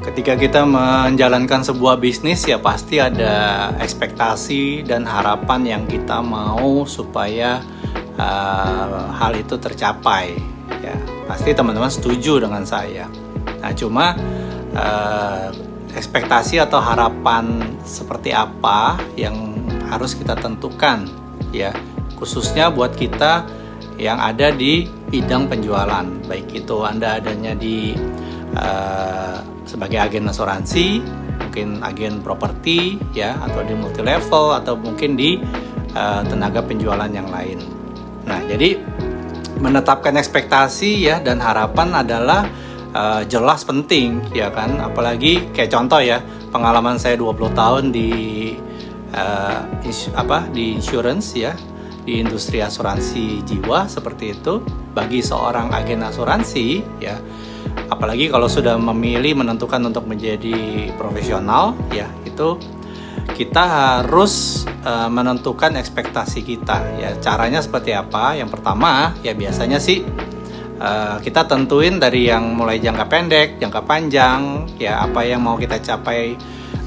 Ketika kita menjalankan sebuah bisnis ya pasti ada ekspektasi dan harapan yang kita mau supaya hal itu tercapai. Ya, pasti teman-teman setuju dengan saya. Nah, cuma ekspektasi atau harapan seperti apa yang harus kita tentukan ya, khususnya buat kita yang ada di bidang penjualan, baik itu Anda adanya di sebagai agen asuransi, mungkin agen properti ya, atau di multi level, atau mungkin di tenaga penjualan yang lain. Nah, jadi menetapkan ekspektasi ya dan harapan adalah jelas penting ya kan, apalagi kayak contoh ya, pengalaman saya 20 tahun di di insurance ya, di industri asuransi jiwa seperti itu. Bagi seorang agen asuransi ya, apalagi kalau sudah memilih menentukan untuk menjadi profesional ya, itu kita harus menentukan ekspektasi kita ya. Caranya seperti apa? Yang pertama ya biasanya sih kita tentuin dari yang mulai jangka pendek, jangka panjang ya, apa yang mau kita capai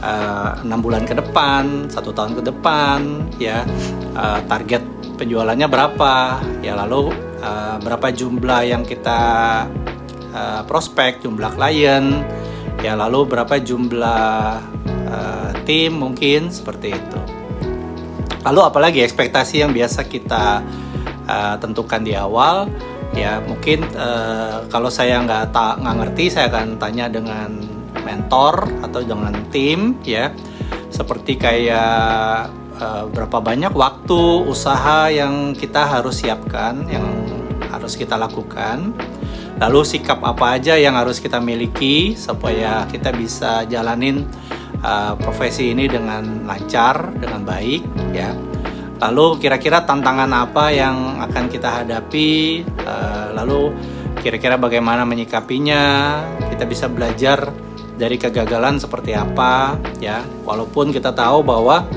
6 bulan ke depan, 1 tahun ke depan ya, target penjualannya berapa ya, lalu berapa jumlah yang kita prospek, jumlah klien ya, lalu berapa jumlah tim mungkin seperti itu. Lalu apalagi ekspektasi yang biasa kita tentukan di awal ya, mungkin kalau saya nggak ngerti, saya akan tanya dengan mentor atau dengan tim ya, seperti kayak berapa banyak waktu usaha yang kita harus siapkan, yang harus kita lakukan, lalu sikap apa aja yang harus kita miliki supaya kita bisa jalanin profesi ini dengan lancar, dengan baik ya. Lalu kira-kira tantangan apa yang akan kita hadapi, lalu kira-kira bagaimana menyikapinya, kita bisa belajar dari kegagalan seperti apa ya. Walaupun kita tahu bahwa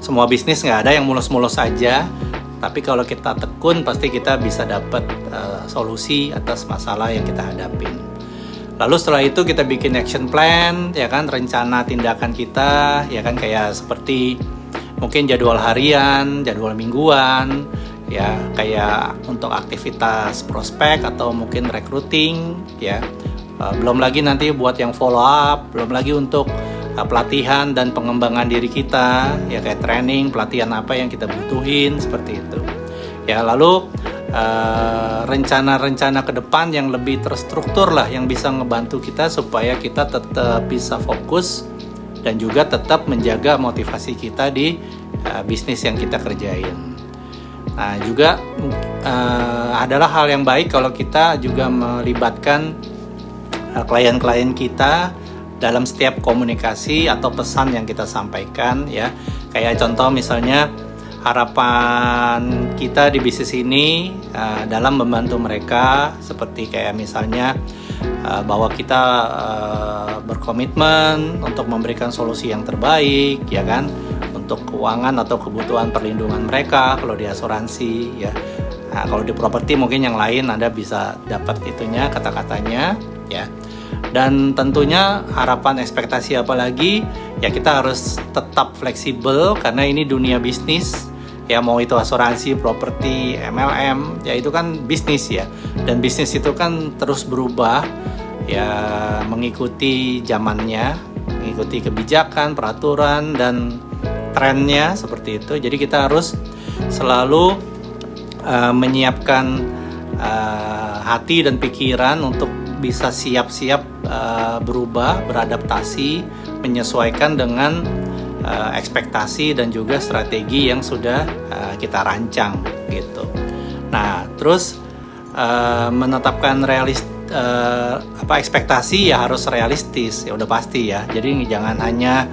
semua bisnis nggak ada yang mulus-mulus saja, tapi kalau kita tekun pasti kita bisa dapat solusi atas masalah yang kita hadapin. Lalu setelah itu kita bikin action plan ya kan, rencana tindakan kita ya kan, kayak seperti mungkin jadwal harian, jadwal mingguan ya, kayak untuk aktivitas prospek atau mungkin recruiting ya. Belum lagi nanti buat yang follow up, belum lagi untuk pelatihan dan pengembangan diri kita ya, kayak training, pelatihan apa yang kita butuhin seperti itu ya. Lalu rencana-rencana ke depan yang lebih terstruktur lah, yang bisa ngebantu kita supaya kita tetap bisa fokus dan juga tetap menjaga motivasi kita di bisnis yang kita kerjain. Nah, juga adalah hal yang baik kalau kita juga melibatkan klien-klien kita dalam setiap komunikasi atau pesan yang kita sampaikan ya. Kayak contoh misalnya harapan kita di bisnis ini dalam membantu mereka, seperti kayak misalnya bahwa kita berkomitmen untuk memberikan solusi yang terbaik ya kan, untuk keuangan atau kebutuhan perlindungan mereka kalau di asuransi ya. Nah, kalau di properti mungkin yang lain Anda bisa dapat itunya, kata-katanya ya. Dan tentunya harapan ekspektasi apa lagi ya, kita harus tetap fleksibel karena ini dunia bisnis ya, mau itu asuransi, properti, MLM ya, itu kan bisnis ya, dan bisnis itu kan terus berubah ya, mengikuti zamannya, mengikuti kebijakan, peraturan dan trennya seperti itu. Jadi kita harus selalu menyiapkan hati dan pikiran untuk bisa siap-siap berubah, beradaptasi, menyesuaikan dengan ekspektasi dan juga strategi yang sudah kita rancang gitu. Nah, terus menetapkan ekspektasi ya harus realistis ya, udah pasti ya. Jadi jangan hanya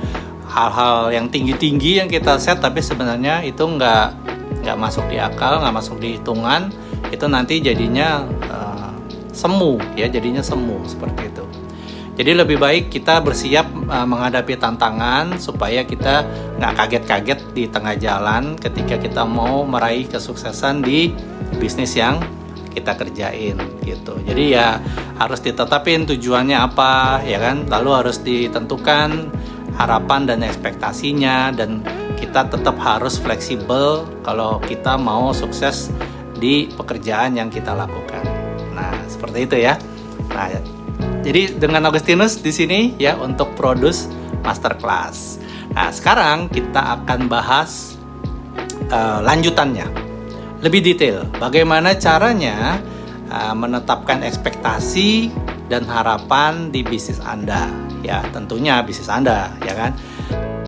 hal-hal yang tinggi-tinggi yang kita set tapi sebenarnya itu nggak masuk di akal, nggak masuk di hitungan, itu nanti jadinya semu ya, jadinya semu seperti itu. Jadi lebih baik kita bersiap menghadapi tantangan supaya kita nggak kaget-kaget di tengah jalan ketika kita mau meraih kesuksesan di bisnis yang kita kerjain gitu. Jadi ya harus ditetapin tujuannya apa, ya kan? Lalu harus ditentukan harapan dan ekspektasinya, dan kita tetap harus fleksibel kalau kita mau sukses di pekerjaan yang kita lakukan. Nah, seperti itu ya. Nah, jadi dengan Agustinus di sini ya untuk Produce Masterclass. Nah, sekarang kita akan bahas lanjutannya. Lebih detail, bagaimana caranya menetapkan ekspektasi dan harapan di bisnis Anda. Ya, tentunya bisnis Anda, ya kan?